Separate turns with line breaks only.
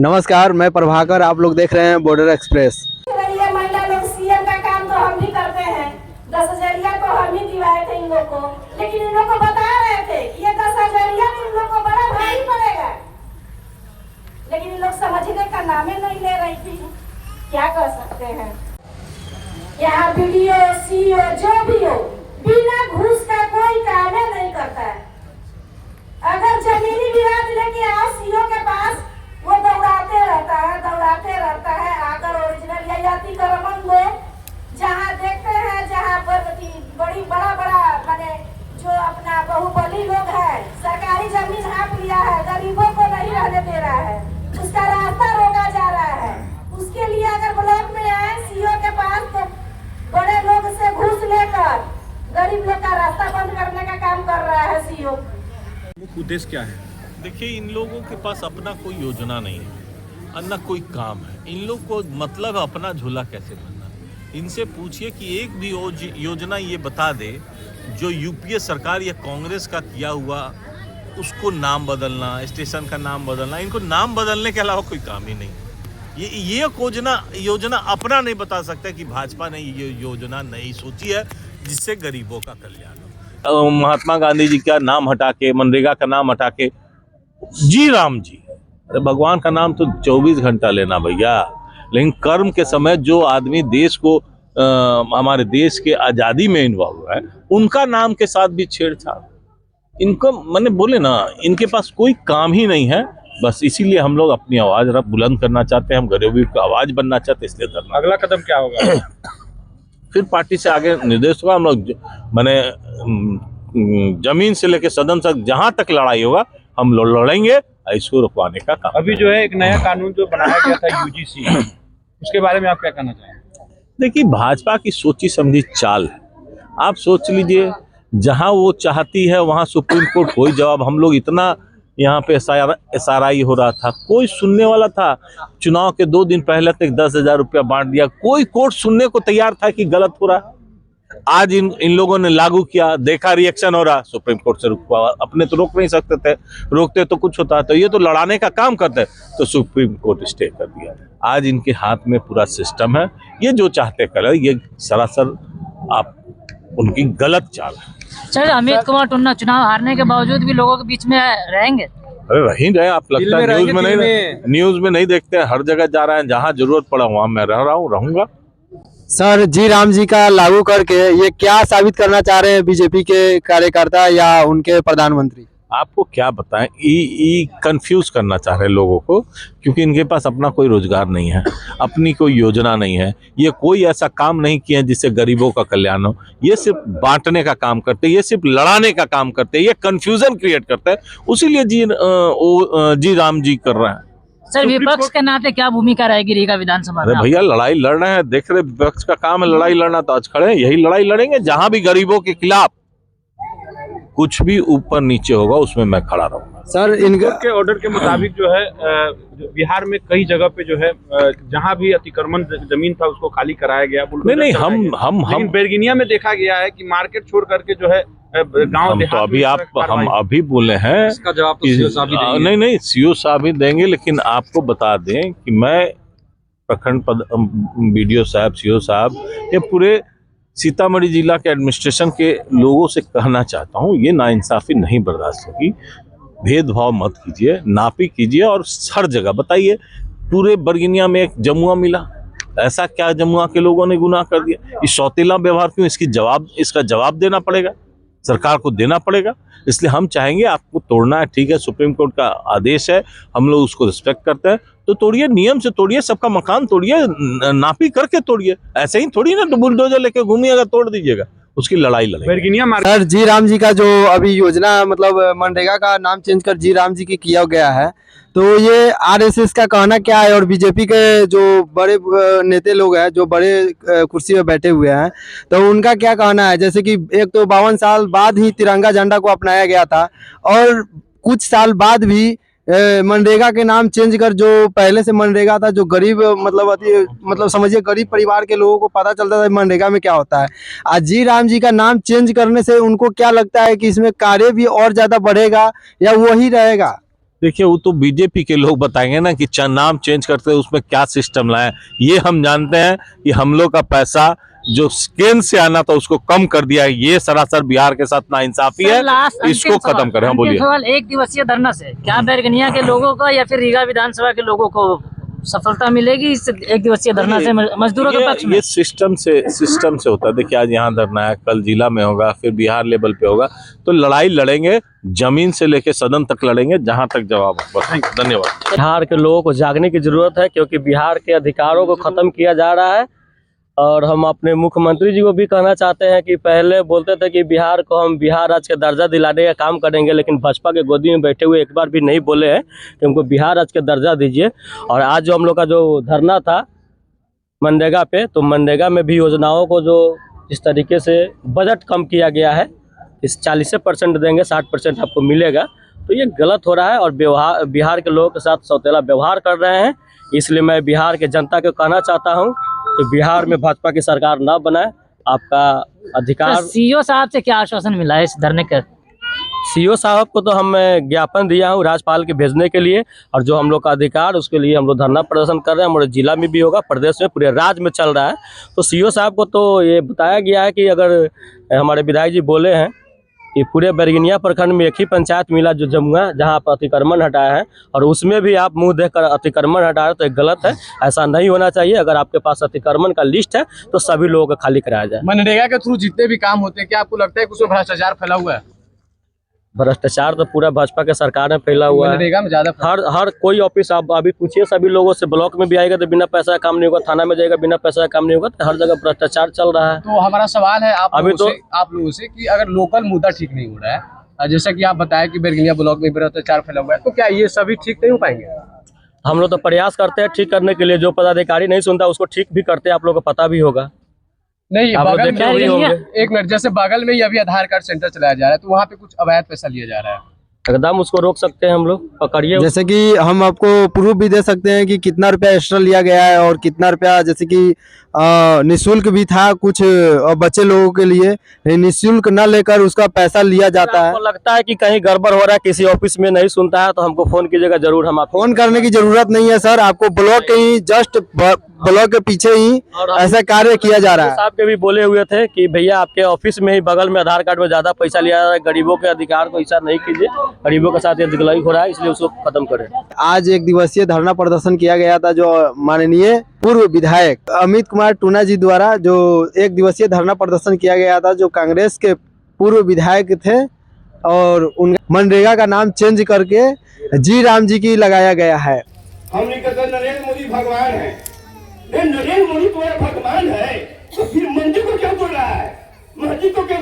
नमस्कार, मैं प्रभाकर, आप लोग देख रहे हैं बॉर्डर एक्सप्रेस।
महिला लोग सीएम का काम तो हम भी करते हैं। 10,000 तो हम ही दिवाए थे इन लोग को, लेकिन इन लोग को बता रहे थे कि ये 10,000 इन लोग को बड़ा भारी पड़ेगा, लेकिन इन लोग समझने का नाम ही नहीं ले रही थी। क्या कर सकते हैं। यहाँ वीडियो सीओ जो भी हो, बिना घूस का कोई काम नहीं करता है। अगर जमीनी विवाद लेके आओ सीओ के पास, वो दौड़ाते रहता है आकर ओरिजिनल या अतिक्रमण लोग जहाँ देखते हैं, जहाँ पर बड़ा माने जो अपना बाहुबली लोग है, सरकारी जमीन हाँक लिया है, गरीबों को नहीं रहने दे रहा है, उसका रास्ता रोका जा रहा है। उसके लिए अगर ब्लॉक में आए सीओ के पास, तो बड़े लोग से घूस लेकर गरीब लोग का रास्ता बंद करने का काम कर रहा है सीओ।
उद्देश्य क्या है?
देखिए, इन लोगों के पास अपना कोई योजना नहीं है और न कोई काम है। इन लोग को मतलब अपना झूला कैसे भरना। इनसे पूछिए कि एक भी योजना ये बता दे जो यूपीए सरकार या कांग्रेस का किया हुआ, उसको नाम बदलना, स्टेशन का नाम बदलना, इनको नाम बदलने के अलावा कोई काम ही नहीं। ये योजना अपना नहीं बता सकता कि भाजपा ने ये योजना नहीं सोची है जिससे गरीबों का कल्याण हो। महात्मा गांधी जी का नाम हटा के, मनरेगा का नाम हटा के जी राम जी, अरे भगवान का नाम तो 24 घंटा लेना भैया। लेकिन कर्म के समय जो आदमी देश को हमारे देश के आज़ादी में इन्वॉल्व हुआ है, उनका नाम के साथ भी छेड़छाड़। इनको मैंने बोले ना, इनके पास कोई काम ही नहीं है। बस इसीलिए हम लोग अपनी आवाज़ बुलंद करना चाहते हैं, हम गरीबी की आवाज़ बनना चाहते हैं, इसलिए धरना।
अगला कदम क्या होगा?
फिर पार्टी से आगे निर्देश होगा। हम लोग मैंने जमीन से लेकर सदन तक जहाँ तक लड़ाई होगा हम लोग लड़ेंगे, इसको रुकवाने का काम।
अभी जो है एक नया कानून जो बनाया गया था यूजीसी, उसके बारे में आप क्या कहना चाहेंगे?
देखिए, भाजपा की सोची समझी चाल है। आप सोच लीजिए, जहां वो चाहती है वहां सुप्रीम कोर्ट कोई जवाब। हम लोग इतना यहाँ पे SRI हो रहा था, कोई सुनने वाला था? चुनाव के 2 दिन पहले तक 10,000 रुपया बांट दिया, कोई कोर्ट सुनने को तैयार था कि गलत हो रहा। आज इन लोगों ने लागू किया, देखा रिएक्शन हो रहा, सुप्रीम कोर्ट से रुकवा। अपने तो रोक नहीं सकते थे, रोकते तो कुछ होता। तो ये तो लड़ाने का काम करते, तो सुप्रीम कोर्ट स्टे कर दिया। आज इनके हाथ में पूरा सिस्टम है, ये जो चाहते करें। ये सरासर आप उनकी गलत चाल है।
सर, अमित कुमार टुन्ना चुनाव हारने के बावजूद भी लोगों के बीच में रहेंगे?
अरे रही रहे, आप लगता है न्यूज में नहीं देखते? हर जगह जा रहे हैं, जहाँ जरूरत पड़ा वहां मैं रह रहा हूँ, रहूंगा।
सर, जी राम जी का लागू करके ये क्या साबित करना चाह रहे हैं बीजेपी के कार्यकर्ता या उनके प्रधानमंत्री?
आपको क्या बताएं, कंफ्यूज करना चाह रहे हैं लोगों को, क्योंकि इनके पास अपना कोई रोजगार नहीं है, अपनी कोई योजना नहीं है। ये कोई ऐसा काम नहीं किए जिससे गरीबों का कल्याण हो। ये सिर्फ बांटने का काम करते हैं, ये सिर्फ लड़ाने का काम करते हैं, ये कंफ्यूजन क्रिएट करते हैं। उसीलिए जी राम जी कर रहे हैं।
सर, विपक्ष के नाते क्या भूमिका रहेगी रीगा विधानसभा में?
अरे भैया, लड़ाई लड़ रहे हैं, देख रहे विपक्ष का काम है लड़ाई लड़ना, तो आज खड़े हैं, यही लड़ाई लड़ेंगे। जहां भी गरीबों के खिलाफ कुछ भी ऊपर नीचे होगा, उसमें मैं खड़ा रहूंगा।
सर,
इनके ऑर्डर के मुताबिक जो है बिहार में कई जगह पे जो है जहां भी अतिक्रमण जमीन था उसको खाली कराया गया।
नहीं, हम
बेरगिनिया में देखा गया है कि मार्केट छोड़ करके जो है गांव
तो अभी हम अभी बोले हैं,
इसका जवाब तो सीओ साहब ही देंगे।
नहीं, सीओ साहब ही देंगे। लेकिन आपको बता दें कि मैं प्रखंड BDO साहब, सीओ साहब, ये पूरे सीतामढ़ी जिला के एडमिनिस्ट्रेशन के लोगों से कहना चाहता हूँ, ये नाइंसाफी नहीं बर्दाश्त होगी। भेदभाव मत कीजिए, नापी कीजिए। और हर जगह बताइए, पूरे बरगिनिया में एक जमुआ मिला, ऐसा क्या जमुआ के लोगों ने गुनाह कर दिया? ये सौतेला व्यवहार क्यों? इसका जवाब देना पड़ेगा, सरकार को देना पड़ेगा। इसलिए हम चाहेंगे, आपको तोड़ना है ठीक है, सुप्रीम कोर्ट का आदेश है, हम लोग उसको रिस्पेक्ट करते हैं, तो तोड़िए, नियम से तोड़िए, सबका मकान तोड़िए, नापी करके तोड़िए। ऐसे ही थोड़ी ना बुलडोजर लेके घूमिएगा, तोड़ दीजिएगा, उसकी लड़ाई लड़ेंगे।
सर, जी राम जी का जो अभी योजना, मतलब मनरेगा का नाम चेंज कर जी राम जी की किया गया है, तो ये RSS का कहना क्या है? और बीजेपी के जो बड़े नेता लोग हैं, जो बड़े कुर्सी पे बैठे हुए हैं, तो उनका क्या कहना है? जैसे कि एक तो 52 साल बाद ही तिरंगा झंडा को अपनाया गया था, और कुछ साल बाद भी मनरेगा के नाम चेंज कर, जो पहले से मनरेगा था, जो गरीब मतलब समझिए गरीब परिवार के लोगों को पता चलता था मनरेगा में क्या होता है। आज जी राम जी का नाम चेंज करने से उनको क्या लगता है कि इसमें कार्य भी और ज्यादा बढ़ेगा या वही रहेगा?
देखिए वो तो बीजेपी के लोग बताएंगे ना कि नाम चेंज करते उसमें क्या सिस्टम लाए। ये हम जानते हैं कि हम लोग का पैसा जो केंद्र से आना था उसको कम कर दिया है। ये सरासर बिहार के साथ नाइंसाफी है, इसको खत्म करें। बोलिए।
सवाल, एक दिवसीय धरना से क्या बैरगनिया के लोगों को या फिर रीगा विधानसभा के लोगों को सफलता मिलेगी इस एक दिवसीय धरना से मजदूरों के पक्ष में?
ये सिस्टम से होता है। देखिए आज यहाँ धरना है, कल जिला में होगा, फिर बिहार लेवल पे होगा। तो लड़ाई लड़ेंगे, जमीन से लेके सदन तक लड़ेंगे, जहां तक जवाब हो। बस धन्यवाद।
बिहार के लोगों को जागने की जरूरत है, क्योंकि बिहार के अधिकारों को खत्म किया जा रहा है। और हम अपने मुख्यमंत्री जी को भी कहना चाहते हैं कि पहले बोलते थे कि बिहार को हम बिहार राज्य का दर्जा दिलाने का काम करेंगे, लेकिन भाजपा के गोदी में बैठे हुए एक बार भी नहीं बोले हैं कि हमको बिहार राज्य का दर्जा दीजिए। और आज जो हम लोग का जो धरना था मनरेगा पे, तो मनरेगा में भी योजनाओं को जो इस तरीके से बजट कम किया गया है, इस 40% देंगे, 60% आपको मिलेगा, तो ये गलत हो रहा है। और बिहार के लोगों के साथ सौतेला व्यवहार कर रहे हैं। इसलिए मैं बिहार के जनता को कहना चाहता हूं कि बिहार में भाजपा की सरकार ना बनाए। आपका अधिकार।
सीओ साहब से क्या आश्वासन मिला है इस धरने का?
सीओ साहब को तो हम ज्ञापन दिया हूं राज्यपाल के भेजने के लिए, और जो हम लोग का अधिकार उसके लिए हम लोग धरना प्रदर्शन कर रहे हैं। हमारे जिला में भी होगा, प्रदेश में, पूरे राज्य में चल रहा है। तो सीओ साहब को तो ये बताया गया है कि अगर हमारे विधायक जी बोले हैं कि पूरे बैरगनिया प्रखंड में एक ही पंचायत मिला जो जमुआ, जहां आप अतिक्रमण हटाया है, और उसमें भी आप मुंह देखकर अतिक्रमण हटा रहे, तो एक गलत है। ऐसा नहीं होना चाहिए। अगर आपके पास अतिक्रमण का लिस्ट है तो सभी लोगों को खाली कराया जाए।
मनरेगा के थ्रू जितने भी काम होते हैं, क्या आपको लगता है कि उसमें भ्रष्टाचार फैला हुआ है?
भ्रष्टाचार तो पूरा भाजपा के सरकार में फैला हुआ है।
मनरेगा में ज्यादा
हर कोई ऑफिस आप अभी पूछिए सभी लोगों से, ब्लॉक में भी आएगा तो बिना पैसा का काम नहीं होगा, थाना में जाएगा बिना पैसा का काम नहीं होगा, तो हर जगह भ्रष्टाचार चल रहा है।
तो हमारा सवाल है आप
अभी
लोगों से कि अगर लोकल मुद्दा ठीक नहीं हो रहा है, जैसा कि आप बताया कि बैरगनिया ब्लॉक में भ्रष्टाचार फैला हुआ है, तो क्या ये सभी ठीक नहीं हो पाएंगे?
हम लोग तो प्रयास करते हैं ठीक करने के लिए। जो पदाधिकारी नहीं सुनता उसको ठीक भी करते हैं, आप लोग को पता भी होगा।
नहीं,
आप लोग
बगल
देखे भी होंगे।
एक मिनट, जैसे बगल में ही अभी आधार कार्ड सेंटर चलाया जा रहा है, तो वहाँ पे कुछ अवैध पैसा लिया जा रहा है।
एकदम उसको रोक सकते हैं हम लोग, पकड़िए।
जैसे कि हम आपको प्रूफ भी दे सकते हैं कि कितना रुपया एक्स्ट्रा लिया गया है और कितना रुपया, जैसे कि निःशुल्क भी था कुछ बच्चे लोगों के लिए, निःशुल्क न लेकर उसका पैसा लिया जाता है।
आपको लगता है कि कहीं गड़बड़ हो रहा है, किसी ऑफिस में नहीं सुनता है, तो हमको फोन कीजिएगा जरूर। हम आपको
फोन करने की जरूरत नहीं है सर, आपको ब्लॉक के ही जस्ट ब्लॉक के पीछे ही ऐसा कार्य किया जा रहा है।
साहब के भी बोले हुए थे कि भैया आपके ऑफिस में ही बगल में आधार कार्ड में ज्यादा पैसा लिया जा रहा है, गरीबों के अधिकार को ऐसा नहीं कीजिए, गरीबों के साथ ये दिगलाई हो रहा है, इसलिए उसको खत्म करें।
आज एक दिवसीय धरना प्रदर्शन किया गया था, जो माननीय पूर्व विधायक अमित कुमार टूना जी द्वारा जो एक दिवसीय धरना प्रदर्शन किया गया था, जो कांग्रेस के पूर्व विधायक थे, और उन मनरेगा का नाम चेंज करके जी राम जी की लगाया गया है।
हमने कहते नरेंद्र मोदी भगवान है। नरेंद्र मोदी तुम्हारा भगवान है, तो फिर मंदिर को क्या बोल रहा है? मस्जिद को क्या